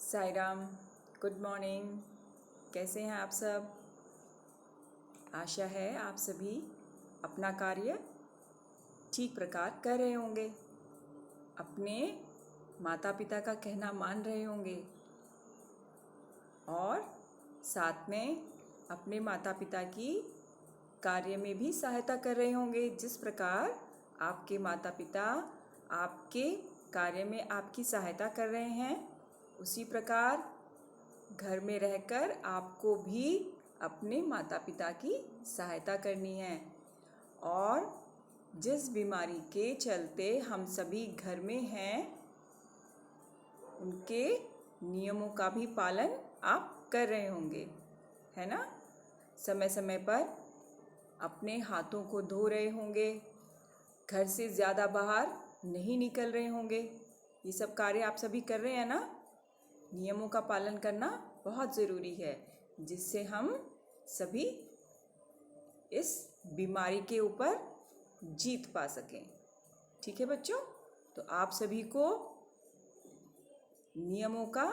Sai Ram, good morning. कैसे हैं आप सब? आशा है आप सभी अपना कार्य ठीक प्रकार कर रहे होंगे, अपने माता पिता का कहना मान रहे होंगे और साथ में अपने माता पिता की कार्य में भी सहायता कर रहे होंगे। जिस प्रकार आपके माता पिता आपके कार्य में आपकी सहायता कर रहे हैं, उसी प्रकार घर में रहकर आपको भी अपने माता पिता की सहायता करनी है। और जिस बीमारी के चलते हम सभी घर में हैं, उनके नियमों का भी पालन आप कर रहे होंगे, है ना? समय समय पर अपने हाथों को धो रहे होंगे, घर से ज़्यादा बाहर नहीं निकल रहे होंगे। ये सब कार्य आप सभी कर रहे हैं ना? नियमों का पालन करना बहुत ज़रूरी है, जिससे हम सभी इस बीमारी के ऊपर जीत पा सकें। ठीक है बच्चों? तो आप सभी को नियमों का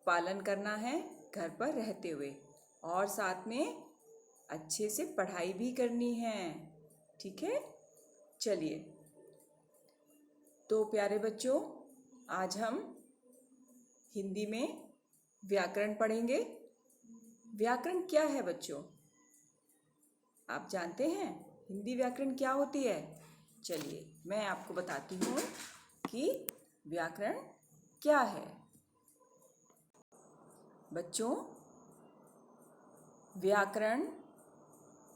पालन करना है घर पर रहते हुए, और साथ में अच्छे से पढ़ाई भी करनी है। ठीक है? चलिए, तो प्यारे बच्चों, आज हम हिंदी में व्याकरण पढ़ेंगे। व्याकरण क्या है बच्चों? आप जानते हैं हिंदी व्याकरण क्या होती है? चलिए मैं आपको बताती हूँ कि व्याकरण क्या है। बच्चों, व्याकरण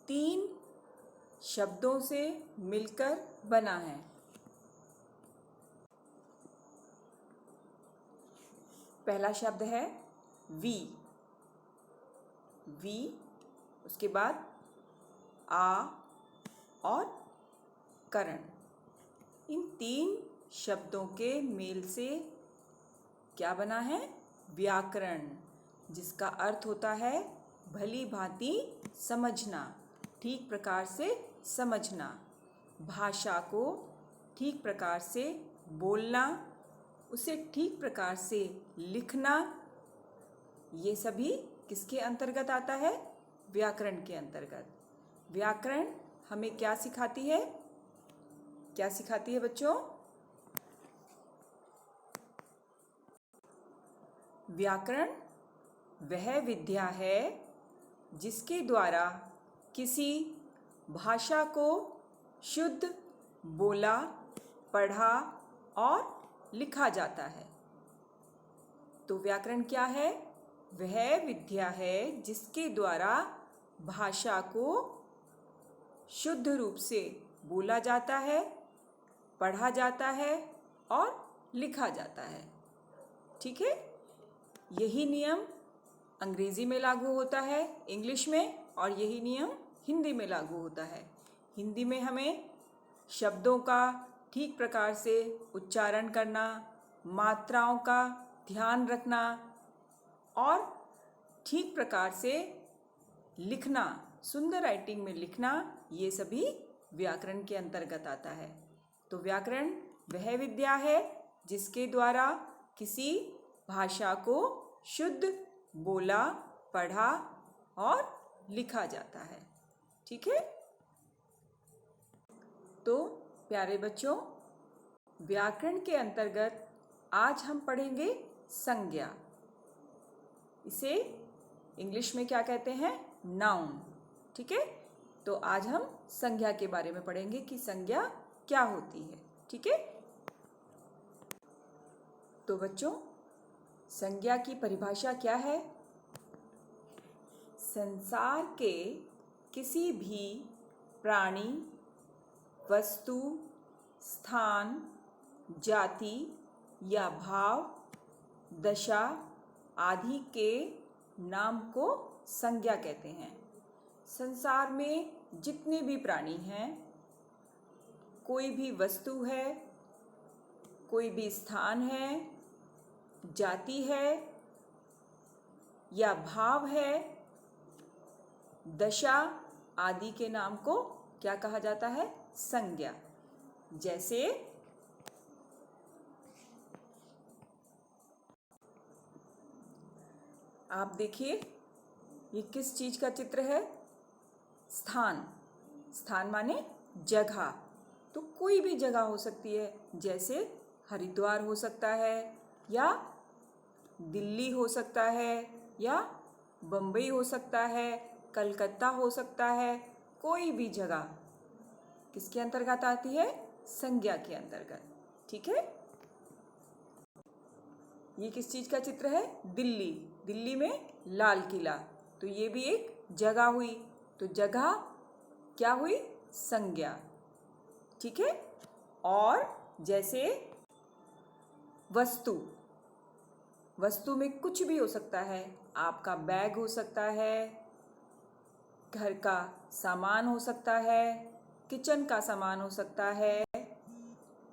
3 शब्दों से मिलकर बना है। पहला शब्द है वी, उसके बाद आ और करण। इन 3 शब्दों के मेल से क्या बना है? व्याकरण, जिसका अर्थ होता है भली भांति समझना, ठीक प्रकार से समझना, भाषा को ठीक प्रकार से बोलना, उसे ठीक प्रकार से लिखना। ये सभी किसके अंतर्गत आता है? व्याकरण के अंतर्गत। व्याकरण हमें क्या सिखाती है? क्या सिखाती है बच्चों? व्याकरण वह विद्या है जिसके द्वारा किसी भाषा को शुद्ध बोला, पढ़ा और लिखा जाता है। तो व्याकरण क्या है? वह विद्या है जिसके द्वारा भाषा को शुद्ध रूप से बोला जाता है, पढ़ा जाता है और लिखा जाता है। ठीक है? यही नियम अंग्रेजी में लागू होता है, इंग्लिश में, और यही नियम हिंदी में लागू होता है। हिंदी में हमें शब्दों का ठीक प्रकार से उच्चारण करना, मात्राओं का ध्यान रखना और ठीक प्रकार से लिखना, सुंदर राइटिंग में लिखना, ये सभी व्याकरण के अंतर्गत आता है। तो व्याकरण वह विद्या है जिसके द्वारा किसी भाषा को शुद्ध बोला, पढ़ा और लिखा जाता है। ठीक है? तो प्यारे बच्चों, व्याकरण के अंतर्गत आज हम पढ़ेंगे संज्ञा। इसे इंग्लिश में क्या कहते हैं? नाउन। ठीक है? तो आज हम संज्ञा के बारे में पढ़ेंगे कि संज्ञा क्या होती है। ठीक है? तो बच्चों, संज्ञा की परिभाषा क्या है? संसार के किसी भी प्राणी, वस्तु, स्थान, जाति या भाव, दशा आदि के नाम को संज्ञा कहते हैं। संसार में जितने भी प्राणी हैं, कोई भी वस्तु है, कोई भी स्थान है, जाति है या भाव है, दशा आदि के नाम को क्या कहा जाता है? संज्ञा। जैसे आप देखिए, ये किस चीज़ का चित्र है? स्थान। स्थान माने जगह। तो कोई भी जगह हो सकती है, जैसे हरिद्वार हो सकता है, या दिल्ली हो सकता है, या बम्बई हो सकता है, कलकत्ता हो सकता है। कोई भी जगह किसके अंतर्गत आती है? संज्ञा के अंतर्गत। ठीक है। ये किस चीज़ का चित्र है? दिल्ली। दिल्ली में लाल किला। तो ये भी एक जगह हुई। तो जगह क्या हुई? संज्ञा। ठीक है। और जैसे वस्तु। वस्तु में कुछ भी हो सकता है। आपका बैग हो सकता है, घर का सामान हो सकता है, किचन का सामान हो सकता है,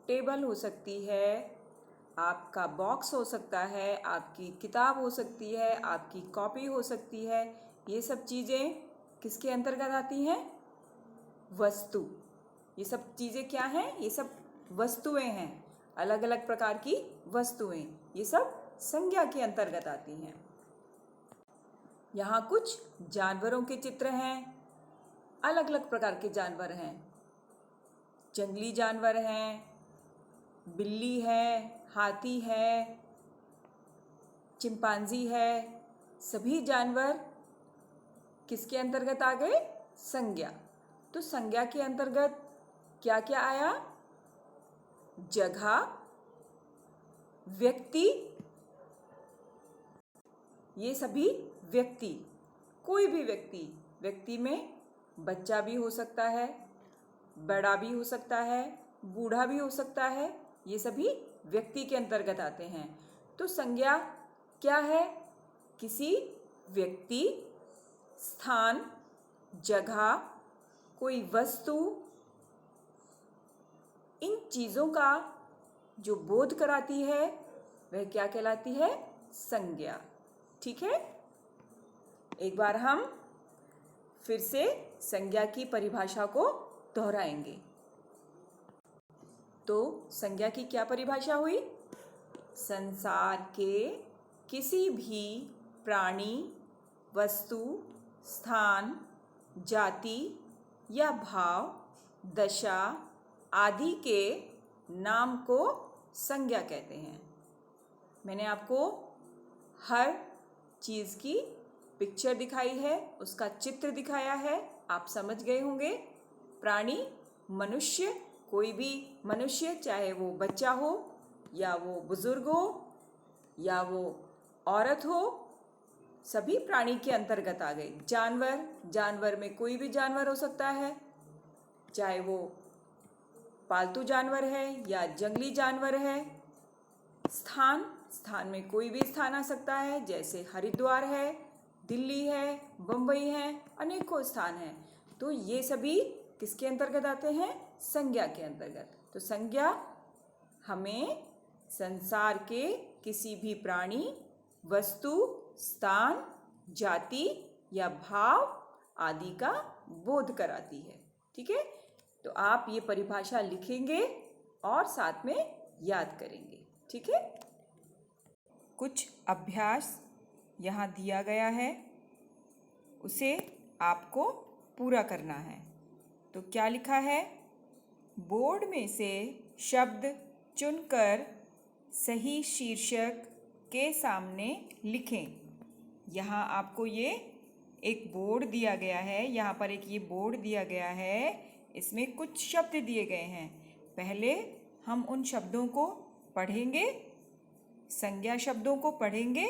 टेबल हो सकती है, आपका बॉक्स हो सकता है, आपकी किताब हो सकती है, आपकी कॉपी हो सकती है। ये सब चीज़ें किसके अंतर्गत आती हैं? वस्तु। ये सब चीज़ें क्या हैं? ये सब वस्तुएं हैं। अलग अलग प्रकार की वस्तुएं, ये सब संज्ञा के अंतर्गत आती हैं। यहाँ कुछ जानवरों के चित्र हैं। अलग अलग प्रकार के जानवर हैं। जंगली जानवर हैं, बिल्ली है, हाथी है, चिंपांजी है। सभी जानवर किसके अंतर्गत आ गए? संज्ञा। तो संज्ञा के अंतर्गत क्या क्या आया? जगह, व्यक्ति। ये सभी व्यक्ति। कोई भी व्यक्ति। व्यक्ति में बच्चा भी हो सकता है, बड़ा भी हो सकता है, बूढ़ा भी हो सकता है। ये सभी व्यक्ति के अंतर्गत आते हैं। तो संज्ञा क्या है? किसी व्यक्ति, स्थान, जगह, कोई वस्तु, इन चीज़ों का जो बोध कराती है वह क्या कहलाती है? संज्ञा। ठीक है। एक बार हम फिर से संज्ञा की परिभाषा को दोहराएंगे। तो संज्ञा की क्या परिभाषा हुई? संसार के किसी भी प्राणी, वस्तु, स्थान, जाति या भाव, दशा आदि के नाम को संज्ञा कहते हैं। मैंने आपको हर चीज़ की पिक्चर दिखाई है, उसका चित्र दिखाया है। आप समझ गए होंगे। प्राणी, मनुष्य, कोई भी मनुष्य, चाहे वो बच्चा हो या वो बुजुर्ग हो या वो औरत हो, सभी प्राणी के अंतर्गत आ गए। जानवर, जानवर में कोई भी जानवर हो सकता है, चाहे वो पालतू जानवर है या जंगली जानवर है। स्थान, स्थान में कोई भी स्थान आ सकता है, जैसे हरिद्वार है, दिल्ली है, बम्बई है, अनेकों स्थान हैं। तो ये सभी किसके अंतर्गत आते हैं? संज्ञा के अंतर्गत। तो संज्ञा हमें संसार के किसी भी प्राणी, वस्तु, स्थान, जाति या भाव आदि का बोध कराती है। ठीक है। तो आप ये परिभाषा लिखेंगे और साथ में याद करेंगे। ठीक है। कुछ अभ्यास यहाँ दिया गया है, उसे आपको पूरा करना है। तो क्या लिखा है? बोर्ड में से शब्द चुनकर सही शीर्षक के सामने लिखें। यहाँ आपको ये एक बोर्ड दिया गया है। यहाँ पर एक ये बोर्ड दिया गया है, इसमें कुछ शब्द दिए गए हैं। पहले हम उन शब्दों को पढ़ेंगे, संज्ञा शब्दों को पढ़ेंगे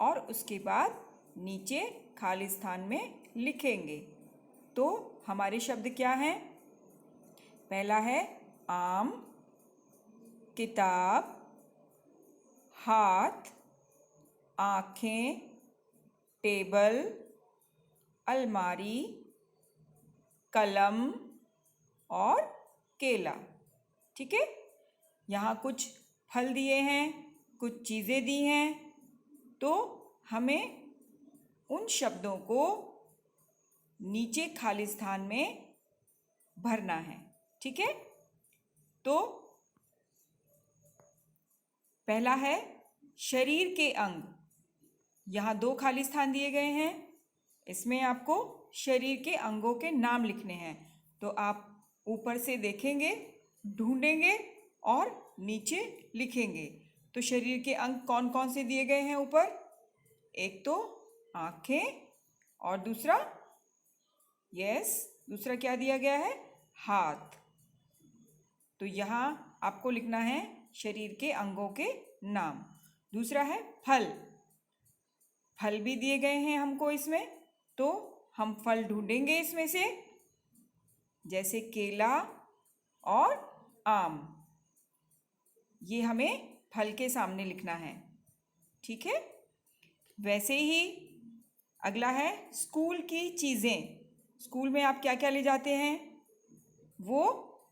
और उसके बाद नीचे खाली स्थान में लिखेंगे। तो हमारे शब्द क्या हैं? पहला है आम, किताब, हाथ, आँखें, टेबल, अलमारी, कलम और केला। ठीक है। यहाँ कुछ फल दिए हैं, कुछ चीज़ें दी हैं। तो हमें उन शब्दों को नीचे खाली स्थान में भरना है। ठीक है। तो पहला है शरीर के अंग। यहाँ 2 खाली स्थान दिए गए हैं। इसमें आपको शरीर के अंगों के नाम लिखने हैं। तो आप ऊपर से देखेंगे, ढूंढेंगे और नीचे लिखेंगे। तो शरीर के अंग कौन कौन से दिए गए हैं ऊपर? एक तो आँखें और दूसरा दूसरा क्या दिया गया है? हाथ। तो यहाँ आपको लिखना है शरीर के अंगों के नाम। दूसरा है फल। फल भी दिए गए हैं हमको इसमें, तो हम फल ढूंढेंगे इसमें से, जैसे केला और आम। ये हमें फल के सामने लिखना है, ठीक है। वैसे ही अगला है स्कूल की चीज़ें। स्कूल में आप क्या क्या ले जाते हैं वो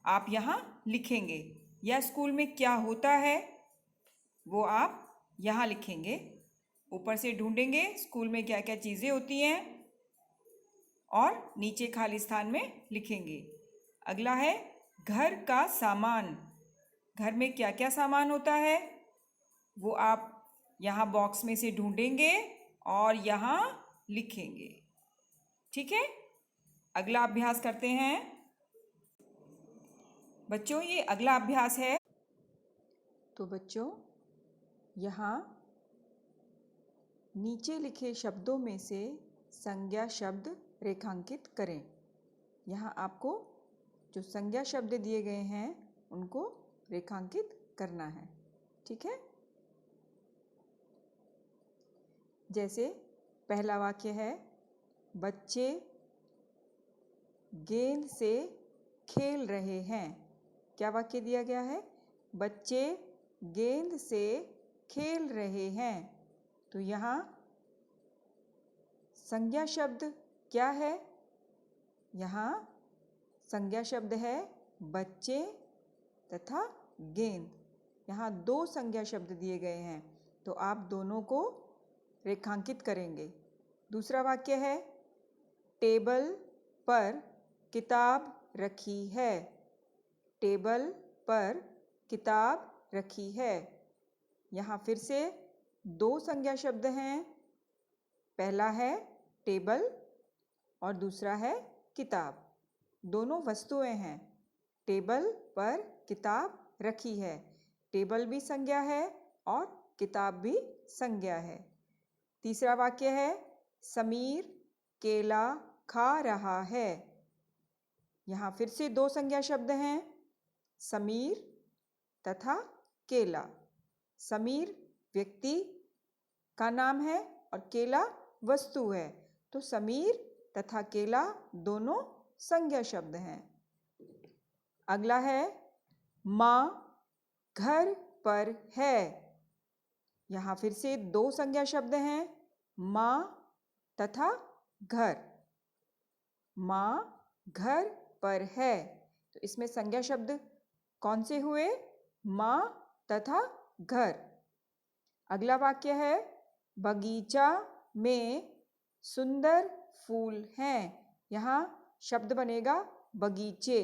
आप यहाँ लिखेंगे, या स्कूल में क्या होता है वो आप यहाँ लिखेंगे। ऊपर से ढूंढेंगे स्कूल में क्या क्या चीज़ें होती हैं और नीचे खाली स्थान में लिखेंगे। अगला है घर का सामान। घर में क्या क्या सामान होता है वो आप यहाँ बॉक्स में से ढूंढेंगे और यहाँ लिखेंगे, ठीक है। अगला अभ्यास करते हैं बच्चों। ये अगला अभ्यास है। तो बच्चों यहाँ नीचे लिखे शब्दों में से संज्ञा शब्द रेखांकित करें। यहाँ आपको जो संज्ञा शब्द दिए गए हैं उनको रेखांकित करना है, ठीक है। जैसे पहला वाक्य है, बच्चे गेंद से खेल रहे हैं। क्या वाक्य दिया गया है? बच्चे गेंद से खेल रहे हैं। तो यहाँ संज्ञा शब्द क्या है? यहाँ संज्ञा शब्द है बच्चे तथा गेंद। यहाँ 2 संज्ञा शब्द दिए गए हैं, तो आप दोनों को रेखांकित करेंगे। दूसरा वाक्य है, टेबल पर किताब रखी है। टेबल पर किताब रखी है। यहाँ फिर से 2 संज्ञा शब्द हैं। पहला है टेबल और दूसरा है किताब। दोनों वस्तुएं हैं। टेबल पर किताब रखी है। टेबल भी संज्ञा है और किताब भी संज्ञा है। तीसरा वाक्य है, समीर केला खा रहा है। यहाँ फिर से 2 संज्ञा शब्द हैं, समीर तथा केला। समीर व्यक्ति का नाम है और केला वस्तु है, तो समीर तथा केला दोनों संज्ञा शब्द हैं। अगला है, माँ घर पर है। यहाँ फिर से 2 संज्ञा शब्द हैं, माँ तथा घर। माँ घर पर है, तो इसमें संज्ञा शब्द कौन से हुए? माँ तथा घर। अगला वाक्य है, बगीचा में सुंदर फूल हैं। यहाँ शब्द बनेगा बगीचे।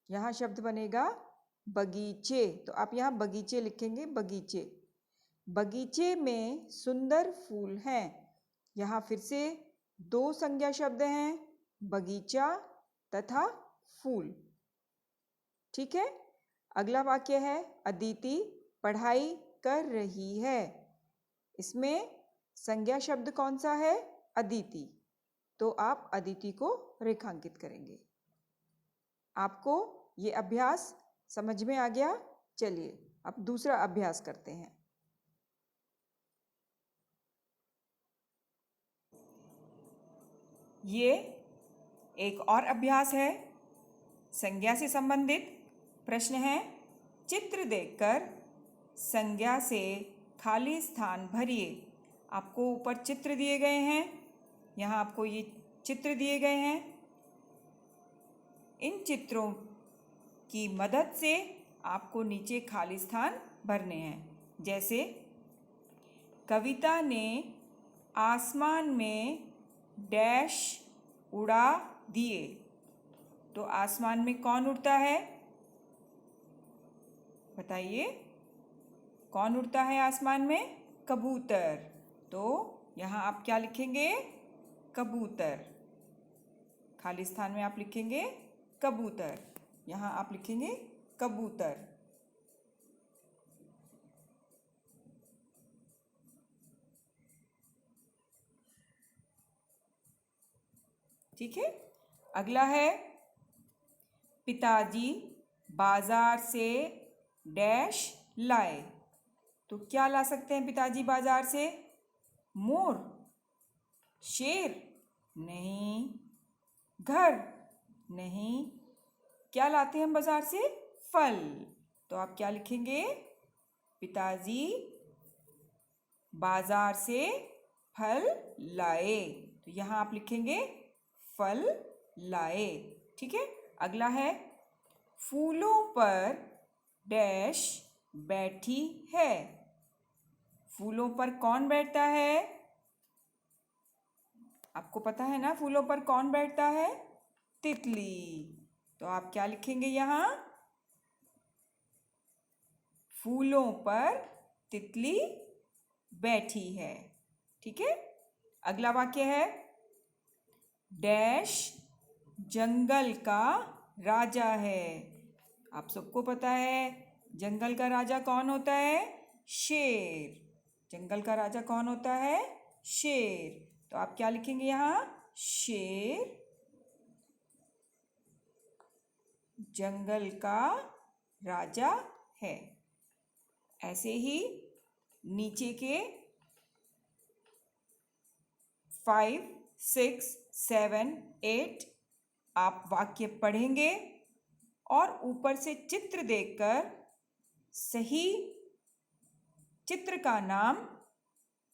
यहाँ शब्द बनेगा बगीचे, तो आप यहाँ बगीचे लिखेंगे, बगीचे। बगीचे में सुंदर फूल हैं। यहाँ फिर से 2 संज्ञा शब्द हैं, बगीचा तथा फूल, ठीक है। अगला वाक्य है, अदिति पढ़ाई कर रही है। इसमें संज्ञा शब्द कौन सा है? अदिति। तो आप अदिति को रेखांकित करेंगे। आपको ये अभ्यास समझ में आ गया? चलिए अब दूसरा अभ्यास करते हैं। ये एक और अभ्यास है, संज्ञा से संबंधित प्रश्न है। चित्र देखकर संज्ञा से खाली स्थान भरिए। आपको ऊपर चित्र दिए गए हैं, यहाँ आपको ये चित्र दिए गए हैं। इन चित्रों की मदद से आपको नीचे खाली स्थान भरने हैं। जैसे कविता ने आसमान में डैश उड़ा दिए। तो आसमान में कौन उड़ता है? बताइए। कौन उड़ता है आसमान में? कबूतर। तो यहाँ आप क्या लिखेंगे? कबूतर। खाली स्थान में आप लिखेंगे कबूतर। यहाँ आप लिखेंगे कबूतर। ठीक है। अगला है पिताजी बाजार से डैश लाए। तो क्या ला सकते हैं पिताजी बाजार से? मोर? शेर? नहीं। घर? नहीं। क्या लाते हैं हम बाजार से? फल। तो आप क्या लिखेंगे? पिताजी बाजार से फल लाए। तो यहाँ आप लिखेंगे फल लाए। ठीक है। अगला है फूलों पर डैश बैठी है। फूलों पर कौन बैठता है? आपको पता है ना फूलों पर कौन बैठता है? तितली। तो आप क्या लिखेंगे यहाँ? फूलों पर तितली बैठी है। ठीक है। अगला वाक्य है डैश जंगल का राजा है। आप सबको पता है जंगल का राजा कौन होता है? शेर। जंगल का राजा कौन होता है? शेर। तो आप क्या लिखेंगे यहाँ? शेर जंगल का राजा है। ऐसे ही नीचे के 5, 6, 7, 8 आप वाक्य पढ़ेंगे और ऊपर से चित्र देखकर सही चित्र का नाम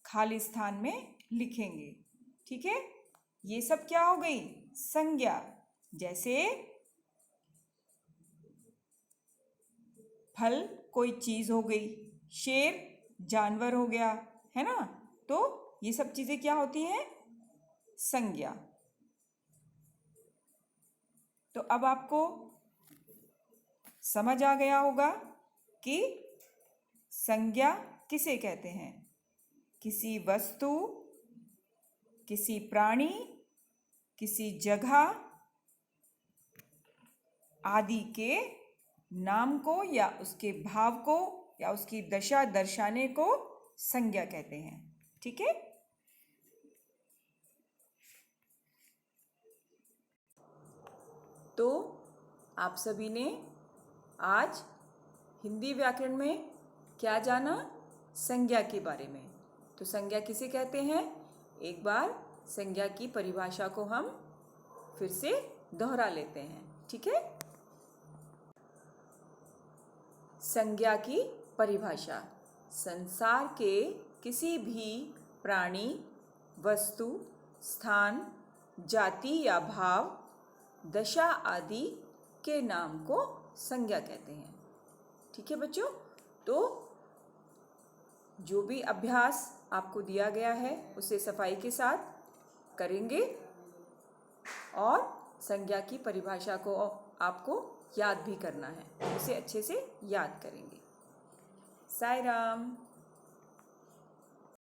खाली स्थान में लिखेंगे। ठीक है। ये सब क्या हो गई? संज्ञा। जैसे फल कोई चीज हो गई, शेर जानवर हो गया, है ना? तो ये सब चीजें क्या होती हैं? संज्ञा। तो अब आपको समझ आ गया होगा कि संज्ञा किसे कहते हैं? किसी वस्तु, किसी प्राणी, किसी जगह आदि के नाम को या उसके भाव को या उसकी दशा दर्शाने को संज्ञा कहते हैं। ठीक है। तो आप सभी ने आज हिंदी व्याकरण में क्या जाना? संज्ञा के बारे में। तो संज्ञा किसे कहते हैं? एक बार संज्ञा की परिभाषा को हम फिर से दोहरा लेते हैं। ठीक है। संज्ञा की परिभाषा: संसार के किसी भी प्राणी, वस्तु, स्थान, जाति या भाव, दशा आदि के नाम को संज्ञा कहते हैं। ठीक है बच्चों। तो जो भी अभ्यास आपको दिया गया है उसे सफाई के साथ करेंगे और संज्ञा की परिभाषा को आपको याद भी करना है। उसे अच्छे से याद करेंगे। साई राम।